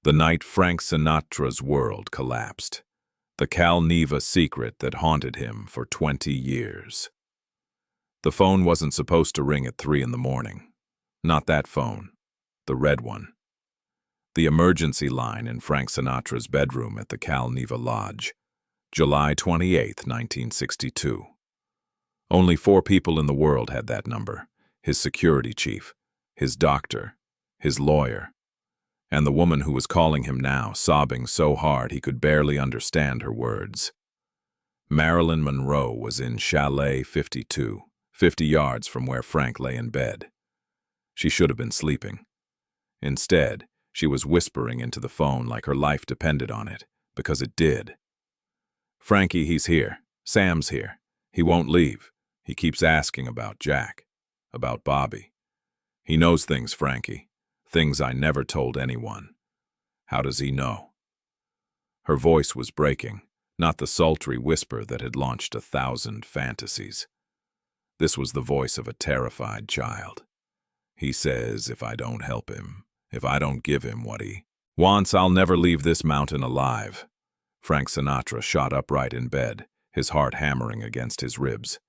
The night Frank Sinatra's world collapsed. The Cal-Neva secret that haunted him for 20 years. The phone wasn't supposed to ring at 3 in the morning. Not that phone. The red one. The emergency line in Frank Sinatra's bedroom at the Cal-Neva Lodge. July 28, 1962. Only 4 people in the world had that number. His security chief, his doctor, his lawyer, and the woman who was calling him now, sobbing so hard he could barely understand her words. Marilyn Monroe was in Chalet 52, 50 yards from where Frank lay in bed. She should have been sleeping. Instead, she was whispering into the phone like her life depended on it, because it did. "Frankie, he's here. Sam's here. He won't leave. He keeps asking about Jack, about Bobby. He knows things, Frankie. Things I never told anyone. How does he know?" Her voice was breaking, not the sultry whisper that had launched 1,000 fantasies. This was the voice of a terrified child. "He says if I don't help him, if I don't give him what he wants, I'll never leave this mountain alive." Frank Sinatra shot upright in bed, his heart hammering against his ribs.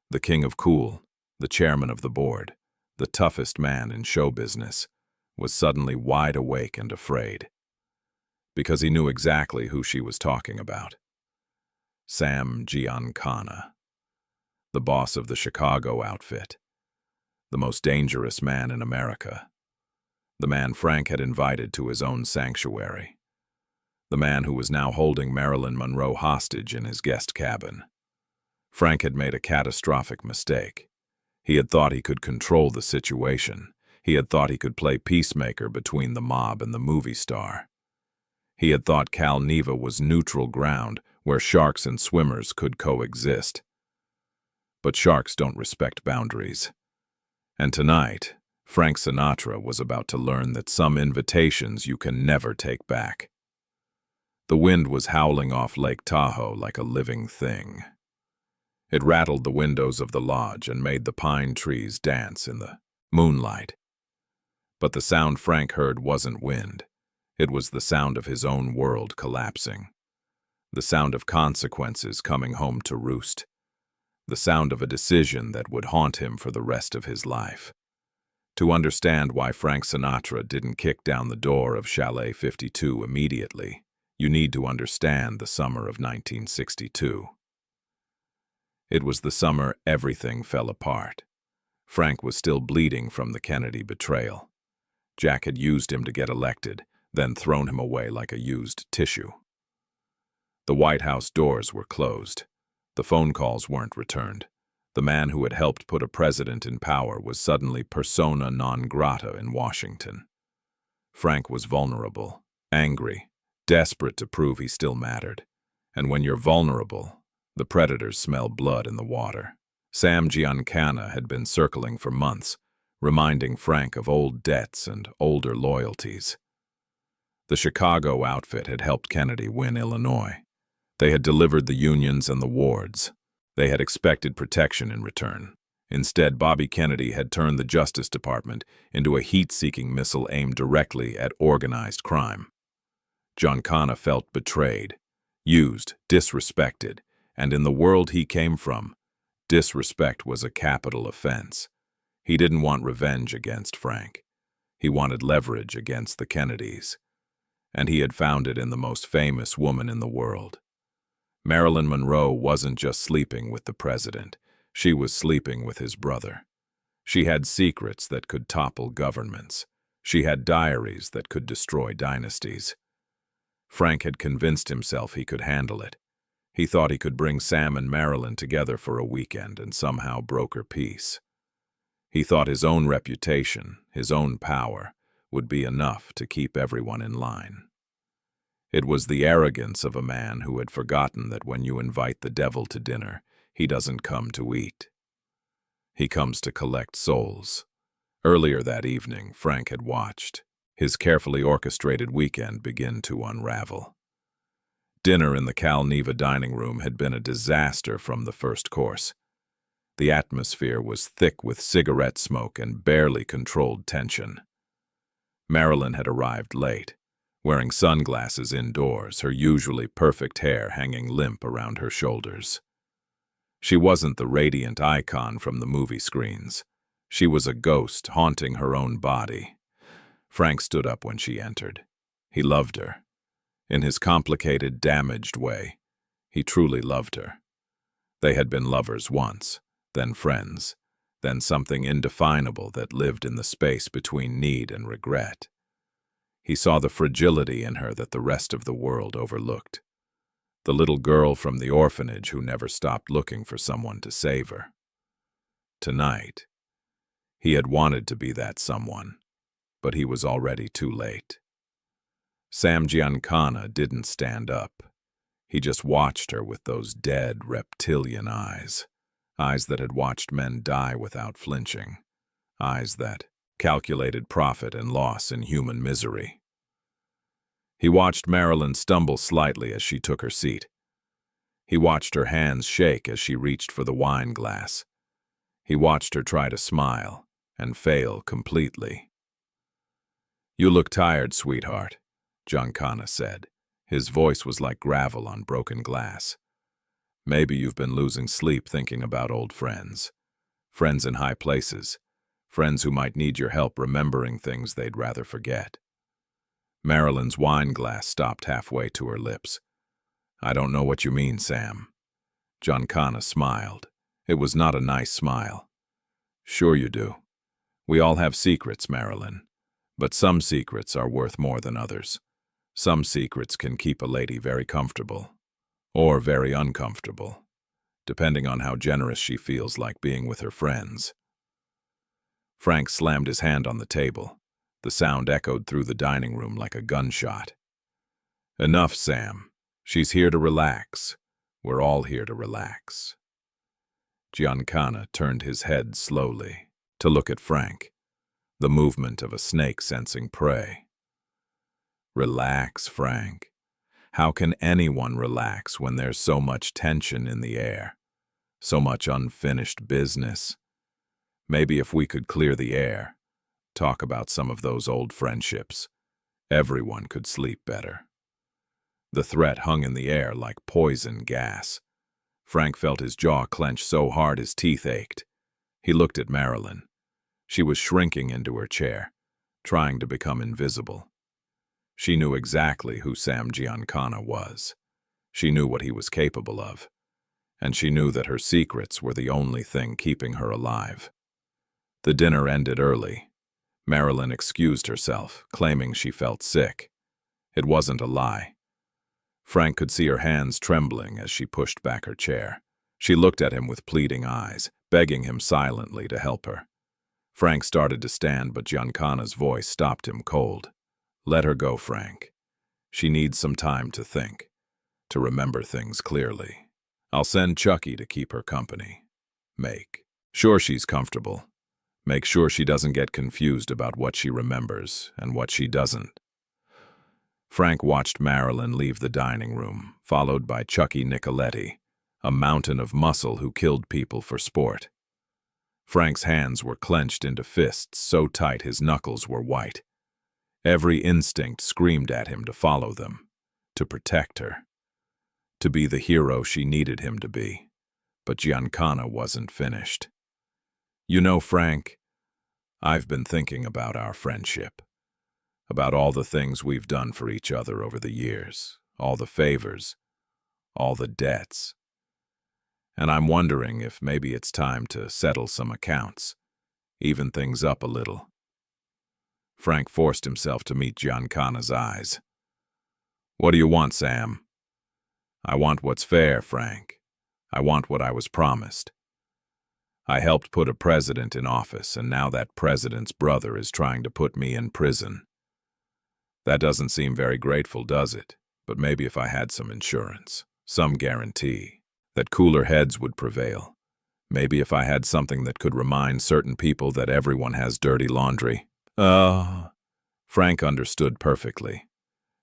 The king of cool, the chairman of the board, the toughest man in show business, was suddenly wide awake and afraid. Because he knew exactly who she was talking about. Sam Giancana, the boss of the Chicago outfit, the most dangerous man in America, the man Frank had invited to his own sanctuary, the man who was now holding Marilyn Monroe hostage in his guest cabin. Frank had made a catastrophic mistake. He had thought he could control the situation. He had thought he could play peacemaker between the mob and the movie star. He had thought Cal-Neva was neutral ground where sharks and swimmers could coexist. But sharks don't respect boundaries. And tonight, Frank Sinatra was about to learn that some invitations you can never take back. The wind was howling off Lake Tahoe like a living thing. It rattled the windows of the lodge and made the pine trees dance in the moonlight. But the sound Frank heard wasn't wind. It was the sound of his own world collapsing. The sound of consequences coming home to roost. The sound of a decision that would haunt him for the rest of his life. To understand why Frank Sinatra didn't kick down the door of Chalet 52 immediately, you need to understand the summer of 1962. It was the summer everything fell apart. Frank was still bleeding from the Kennedy betrayal. Jack had used him to get elected, then thrown him away like a used tissue. The White House doors were closed. The phone calls weren't returned. The man who had helped put a president in power was suddenly persona non grata in Washington. Frank was vulnerable, angry, desperate to prove he still mattered. And when you're vulnerable, the predators smell blood in the water. Sam Giancana had been circling for months, reminding Frank of old debts and older loyalties. The Chicago outfit had helped Kennedy win Illinois. They had delivered the unions and the wards. They had expected protection in return. Instead, Bobby Kennedy had turned the Justice Department into a heat-seeking missile aimed directly at organized crime. Giancana felt betrayed, used, disrespected, and in the world he came from, disrespect was a capital offense. He didn't want revenge against Frank. He wanted leverage against the Kennedys. And he had found it in the most famous woman in the world. Marilyn Monroe wasn't just sleeping with the president. She was sleeping with his brother. She had secrets that could topple governments. She had diaries that could destroy dynasties. Frank had convinced himself he could handle it. He thought he could bring Sam and Marilyn together for a weekend and somehow broker peace. He thought his own reputation, his own power, would be enough to keep everyone in line. It was the arrogance of a man who had forgotten that when you invite the devil to dinner, he doesn't come to eat. He comes to collect souls. Earlier that evening, Frank had watched his carefully orchestrated weekend begin to unravel. Dinner in the Cal-Neva dining room had been a disaster from the first course. The atmosphere was thick with cigarette smoke and barely controlled tension. Marilyn had arrived late, wearing sunglasses indoors, her usually perfect hair hanging limp around her shoulders. She wasn't the radiant icon from the movie screens. She was a ghost haunting her own body. Frank stood up when she entered. He loved her. In his complicated, damaged way, he truly loved her. They had been lovers once, then friends, then something indefinable that lived in the space between need and regret. He saw the fragility in her that the rest of the world overlooked. The little girl from the orphanage who never stopped looking for someone to save her. Tonight, he had wanted to be that someone, but he was already too late. Sam Giancana didn't stand up. He just watched her with those dead, reptilian eyes. Eyes that had watched men die without flinching. Eyes that calculated profit and loss in human misery. He watched Marilyn stumble slightly as she took her seat. He watched her hands shake as she reached for the wine glass. He watched her try to smile and fail completely. "You look tired, sweetheart," Giancana said. His voice was like gravel on broken glass. "Maybe you've been losing sleep thinking about old friends. Friends in high places. Friends who might need your help remembering things they'd rather forget." Marilyn's wine glass stopped halfway to her lips. "I don't know what you mean, Sam." Giancana smiled. It was not a nice smile. "Sure you do. We all have secrets, Marilyn. But some secrets are worth more than others. Some secrets can keep a lady very comfortable, or very uncomfortable, depending on how generous she feels like being with her friends." Frank slammed his hand on the table. The sound echoed through the dining room like a gunshot. "Enough, Sam. She's here to relax. We're all here to relax." Giancana turned his head slowly to look at Frank, the movement of a snake sensing prey. "Relax, Frank. How can anyone relax when there's so much tension in the air? So much unfinished business? Maybe if we could clear the air, talk about some of those old friendships, everyone could sleep better." The threat hung in the air like poison gas. Frank felt his jaw clench so hard his teeth ached. He looked at Marilyn. She was shrinking into her chair, trying to become invisible. She knew exactly who Sam Giancana was. She knew what he was capable of. And she knew that her secrets were the only thing keeping her alive. The dinner ended early. Marilyn excused herself, claiming she felt sick. It wasn't a lie. Frank could see her hands trembling as she pushed back her chair. She looked at him with pleading eyes, begging him silently to help her. Frank started to stand, but Giancana's voice stopped him cold. "Let her go, Frank. She needs some time to think, to remember things clearly. I'll send Chucky to keep her company. Make sure she's comfortable. Make sure she doesn't get confused about what she remembers and what she doesn't." Frank watched Marilyn leave the dining room, followed by Chucky Nicoletti, a mountain of muscle who killed people for sport. Frank's hands were clenched into fists so tight his knuckles were white. Every instinct screamed at him to follow them, to protect her, to be the hero she needed him to be. But Giancana wasn't finished. "You know, Frank, I've been thinking about our friendship, about all the things we've done for each other over the years, all the favors, all the debts. And I'm wondering if maybe it's time to settle some accounts, even things up a little." Frank forced himself to meet Giancana's eyes. "What do you want, Sam?" "I want what's fair, Frank. I want what I was promised. I helped put a president in office, and now that president's brother is trying to put me in prison. That doesn't seem very grateful, does it? But maybe if I had some insurance, some guarantee that cooler heads would prevail. Maybe if I had something that could remind certain people that everyone has dirty laundry." Frank understood perfectly.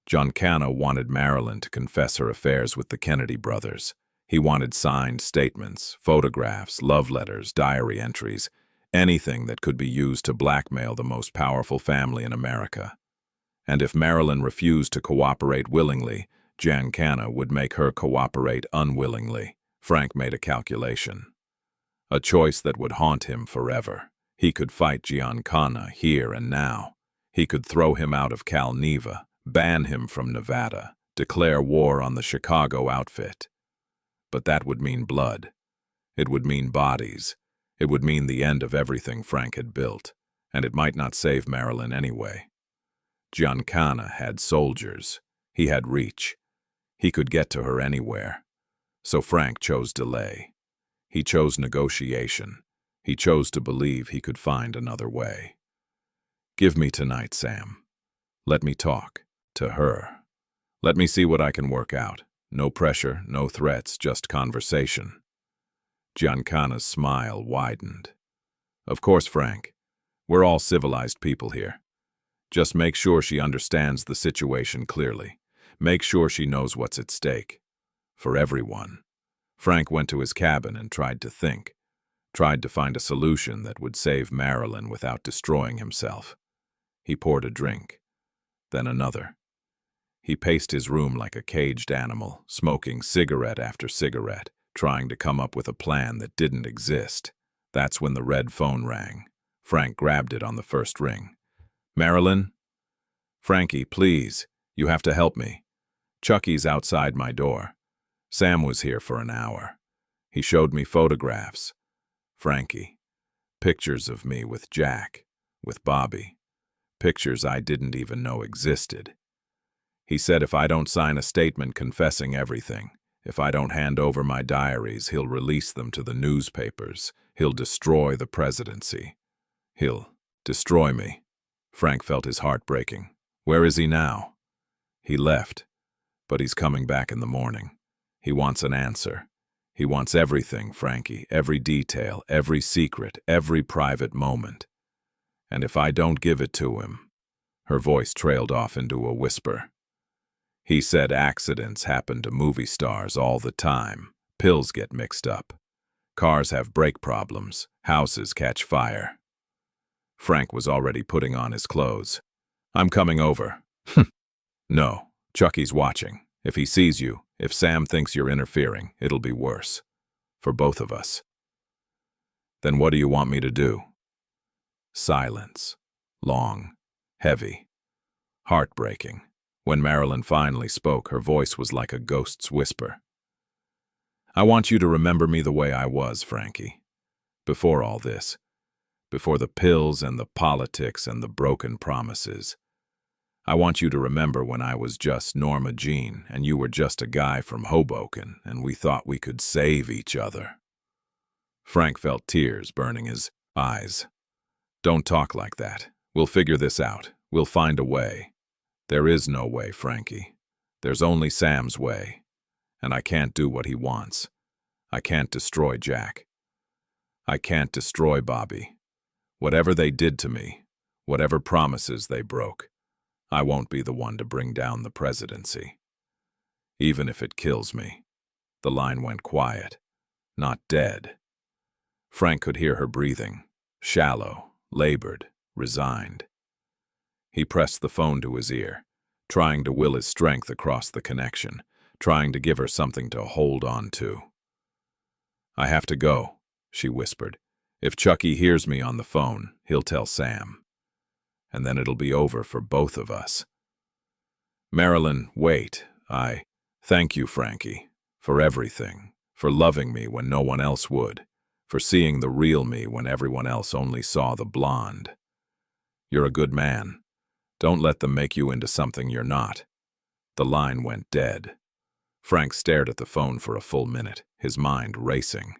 Giancana wanted Marilyn to confess her affairs with the Kennedy brothers. He wanted signed statements, photographs, love letters, diary entries, anything that could be used to blackmail the most powerful family in America. And if Marilyn refused to cooperate willingly, Giancana would make her cooperate unwillingly. Frank made a calculation. A choice that would haunt him forever. He could fight Giancana here and now. He could throw him out of Cal-Neva, ban him from Nevada, declare war on the Chicago outfit. But that would mean blood. It would mean bodies. It would mean the end of everything Frank had built, and it might not save Marilyn anyway. Giancana had soldiers. He had reach. He could get to her anywhere. So Frank chose delay. He chose negotiation. He chose to believe he could find another way. Give me tonight, Sam. Let me talk. To her. Let me see what I can work out. No pressure, no threats, just conversation. Giancana's smile widened. Of course, Frank. We're all civilized people here. Just make sure she understands the situation clearly. Make sure she knows what's at stake. For everyone. Frank went to his cabin and tried to think. Tried to find a solution that would save Marilyn without destroying himself. He poured a drink. Then another. He paced his room like a caged animal, smoking cigarette after cigarette, trying to come up with a plan that didn't exist. That's when the red phone rang. Frank grabbed it on the first ring. Marilyn? Frankie, please, you have to help me. Chucky's outside my door. Sam was here for an hour. He showed me photographs. Frankie. Pictures of me with Jack, with Bobby. Pictures I didn't even know existed. He said if I don't sign a statement confessing everything, if I don't hand over my diaries, he'll release them to the newspapers. He'll destroy the presidency. He'll destroy me. Frank felt his heart breaking. Where is he now? He left, but he's coming back in the morning. He wants an answer. He wants everything, Frankie, every detail, every secret, every private moment. And if I don't give it to him, her voice trailed off into a whisper. He said accidents happen to movie stars all the time. Pills get mixed up. Cars have brake problems. Houses catch fire. Frank was already putting on his clothes. I'm coming over. No, Chucky's watching. If he sees you, if Sam thinks you're interfering, it'll be worse. For both of us. Then what do you want me to do? Silence. Long. Heavy. Heartbreaking. When Marilyn finally spoke, her voice was like a ghost's whisper. I want you to remember me the way I was, Frankie. Before all this. Before the pills and the politics and the broken promises. I want you to remember when I was just Norma Jean and you were just a guy from Hoboken and we thought we could save each other. Frank felt tears burning his eyes. Don't talk like that. We'll figure this out. We'll find a way. There is no way, Frankie. There's only Sam's way. And I can't do what he wants. I can't destroy Jack. I can't destroy Bobby. Whatever they did to me, whatever promises they broke, I won't be the one to bring down the presidency. Even if it kills me. The line went quiet. Not dead. Frank could hear her breathing. Shallow, labored, resigned. He pressed the phone to his ear, trying to will his strength across the connection, trying to give her something to hold on to. I have to go, she whispered. If Chucky hears me on the phone, he'll tell Sam. And then it'll be over for both of us. Marilyn, wait. Thank you, Frankie, for everything, for loving me when no one else would, for seeing the real me when everyone else only saw the blonde. You're a good man. Don't let them make you into something you're not. The line went dead. Frank stared at the phone for a full minute, his mind racing.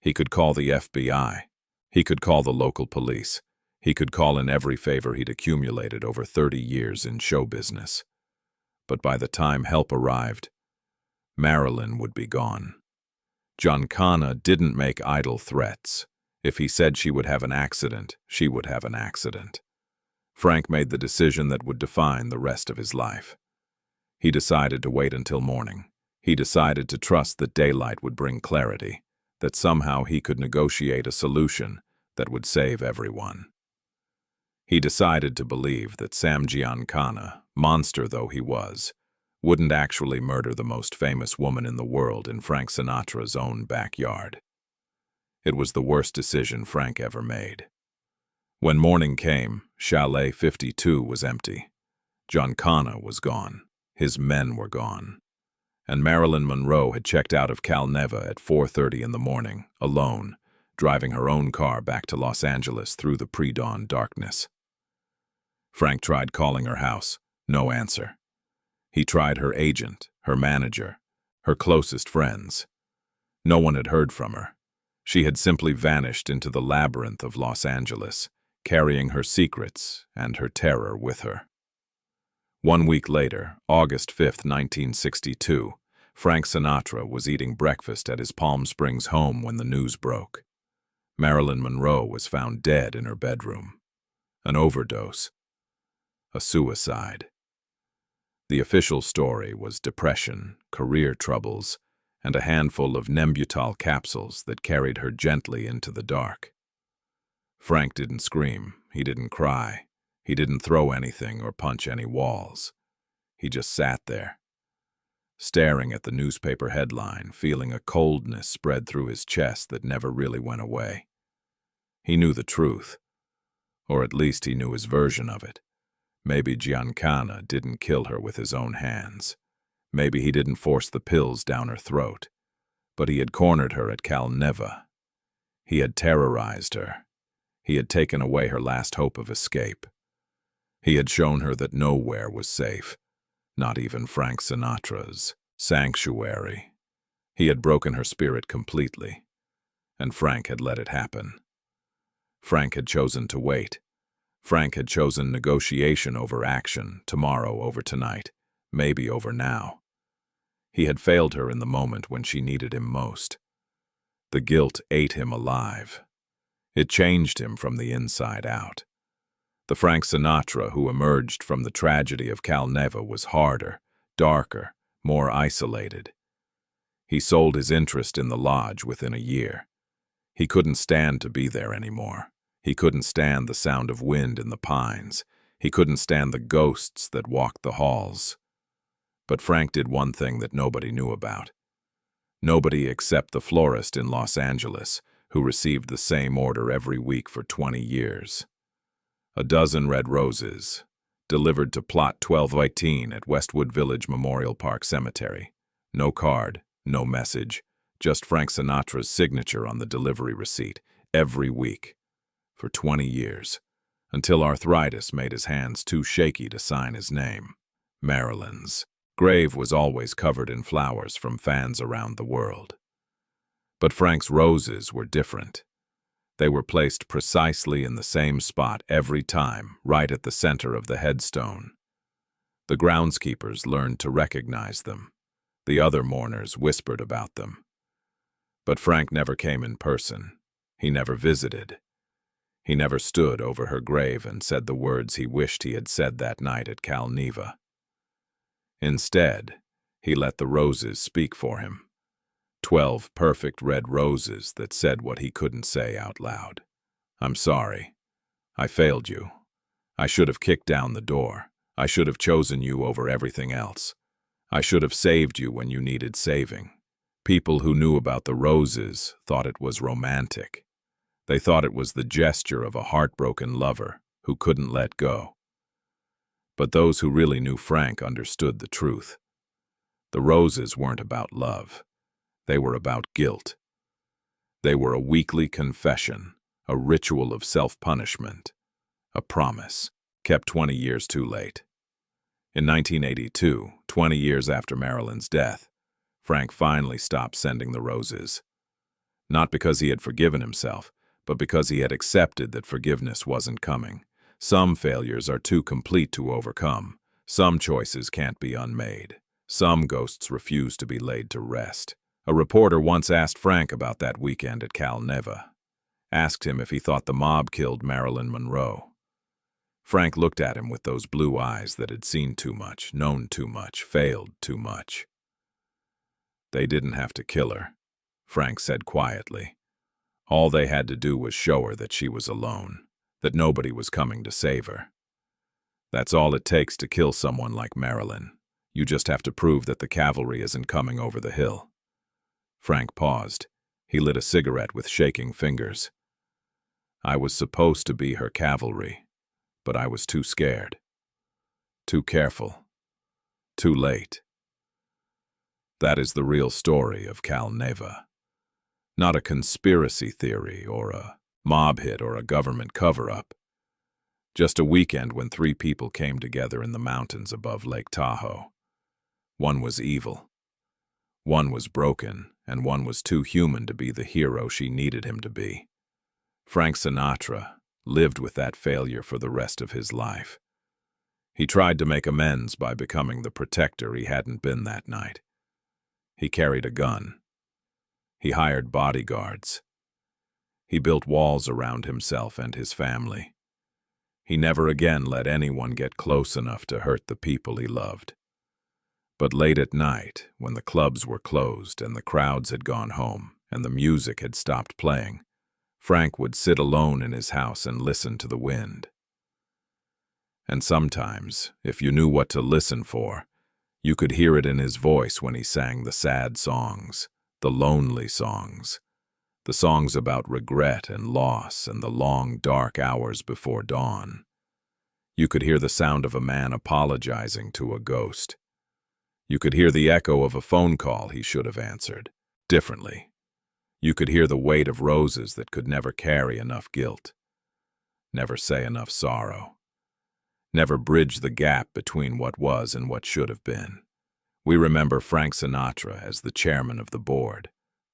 He could call the FBI. He could call the local police. He could call in every favor he'd accumulated over 30 years in show business. But by the time help arrived, Marilyn would be gone. Giancana didn't make idle threats. If he said she would have an accident, she would have an accident. Frank made the decision that would define the rest of his life. He decided to wait until morning. He decided to trust that daylight would bring clarity, that somehow he could negotiate a solution that would save everyone. He decided to believe that Sam Giancana, monster though he was, wouldn't actually murder the most famous woman in the world in Frank Sinatra's own backyard. It was the worst decision Frank ever made. When morning came, Chalet 52 was empty. Giancana was gone. His men were gone. And Marilyn Monroe had checked out of Cal-Neva at 4:30 in the morning, alone, driving her own car back to Los Angeles through the pre-dawn darkness. Frank tried calling her house. No answer. He tried her agent, her manager, her closest friends. No one had heard from her. She had simply vanished into the labyrinth of Los Angeles, carrying her secrets and her terror with her. 1 week later, August 5, 1962, Frank Sinatra was eating breakfast at his Palm Springs home when the news broke. Marilyn Monroe was found dead in her bedroom. An overdose. A suicide. The official story was depression, career troubles, and a handful of Nembutal capsules that carried her gently into the dark. Frank didn't scream, he didn't cry, he didn't throw anything or punch any walls. He just sat there, staring at the newspaper headline, feeling a coldness spread through his chest that never really went away. He knew the truth, or at least he knew his version of it. Maybe Giancana didn't kill her with his own hands. Maybe he didn't force the pills down her throat. But he had cornered her at Cal-Neva. He had terrorized her. He had taken away her last hope of escape. He had shown her that nowhere was safe, not even Frank Sinatra's sanctuary. He had broken her spirit completely, and Frank had let it happen. Frank had chosen to wait. Frank had chosen negotiation over action, tomorrow over tonight, maybe over now. He had failed her in the moment when she needed him most. The guilt ate him alive. It changed him from the inside out. The Frank Sinatra who emerged from the tragedy of Cal-Neva was harder, darker, more isolated. He sold his interest in the lodge within a year. He couldn't stand to be there anymore. He couldn't stand the sound of wind in the pines. He couldn't stand the ghosts that walked the halls. But Frank did one thing that nobody knew about. Nobody except the florist in Los Angeles, who received the same order every week for 20 years. A dozen red roses, delivered to Plot 1218 at Westwood Village Memorial Park Cemetery. No card, no message, just Frank Sinatra's signature on the delivery receipt, every week. For 20 years, until arthritis made his hands too shaky to sign his name. Marilyn's grave was always covered in flowers from fans around the world. But Frank's roses were different. They were placed precisely in the same spot every time, right at the center of the headstone. The groundskeepers learned to recognize them. The other mourners whispered about them. But Frank never came in person. He never visited. He never stood over her grave and said the words he wished he had said that night at Cal-Neva. Instead, he let the roses speak for him. 12 perfect red roses that said what he couldn't say out loud. I'm sorry. I failed you. I should have kicked down the door. I should have chosen you over everything else. I should have saved you when you needed saving. People who knew about the roses thought it was romantic. They thought it was the gesture of a heartbroken lover who couldn't let go. But those who really knew Frank understood the truth. The roses weren't about love. They were about guilt. They were a weekly confession, a ritual of self-punishment, a promise, kept 20 years too late. In 1982, 20 years after Marilyn's death, Frank finally stopped sending the roses. Not because he had forgiven himself, but because he had accepted that forgiveness wasn't coming. Some failures are too complete to overcome. Some choices can't be unmade. Some ghosts refuse to be laid to rest. A reporter once asked Frank about that weekend at Cal-Neva. Asked him if he thought the mob killed Marilyn Monroe. Frank looked at him with those blue eyes that had seen too much, known too much, failed too much. They didn't have to kill her, Frank said quietly. All they had to do was show her that she was alone, that nobody was coming to save her. That's all it takes to kill someone like Marilyn. You just have to prove that the cavalry isn't coming over the hill. Frank paused. He lit a cigarette with shaking fingers. I was supposed to be her cavalry, but I was too scared. Too careful. Too late. That is the real story of Cal-Neva. Not a conspiracy theory or a mob hit or a government cover-up. Just a weekend when 3 people came together in the mountains above Lake Tahoe. One was evil. One was broken, and one was too human to be the hero she needed him to be. Frank Sinatra lived with that failure for the rest of his life. He tried to make amends by becoming the protector he hadn't been that night. He carried a gun. He hired bodyguards. He built walls around himself and his family. He never again let anyone get close enough to hurt the people he loved. But late at night, when the clubs were closed and the crowds had gone home and the music had stopped playing, Frank would sit alone in his house and listen to the wind. And sometimes, if you knew what to listen for, you could hear it in his voice when he sang the sad songs, the lonely songs, the songs about regret and loss and the long, dark hours before dawn. You could hear the sound of a man apologizing to a ghost. You could hear the echo of a phone call he should have answered differently. You could hear the weight of roses that could never carry enough guilt, never say enough sorrow, never bridge the gap between what was and what should have been. We remember Frank Sinatra as the chairman of the board,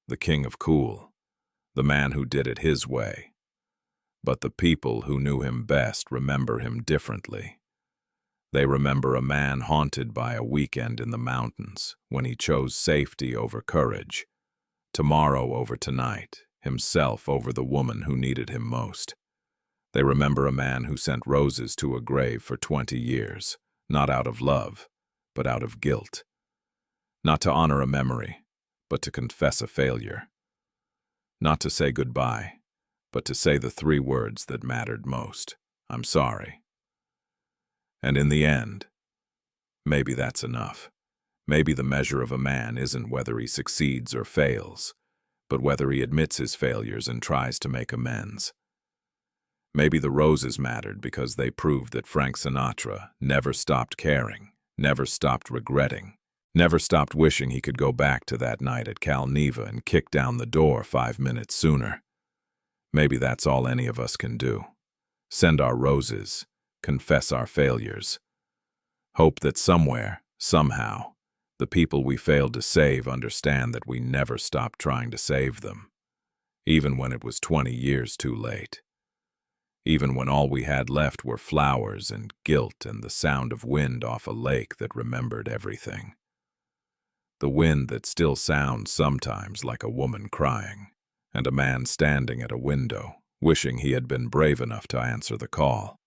the king of cool, the man who did it his way. But the people who knew him best remember him differently. They remember a man haunted by a weekend in the mountains when he chose safety over courage, tomorrow over tonight, himself over the woman who needed him most. They remember a man who sent roses to a grave for 20 years, not out of love, but out of guilt. Not to honor a memory, but to confess a failure. Not to say goodbye, but to say the 3 words that mattered most: I'm sorry. And in the end, maybe that's enough. Maybe the measure of a man isn't whether he succeeds or fails, but whether he admits his failures and tries to make amends. Maybe the roses mattered because they proved that Frank Sinatra never stopped caring, never stopped regretting, never stopped wishing he could go back to that night at Cal-Neva and kick down the door 5 minutes sooner. Maybe that's all any of us can do. Send our roses, confess our failures. Hope that somewhere, somehow, the people we failed to save understand that we never stopped trying to save them, even when it was 20 years too late. Even when all we had left were flowers and guilt and the sound of wind off a lake that remembered everything. The wind that still sounds sometimes like a woman crying, and a man standing at a window, wishing he had been brave enough to answer the call.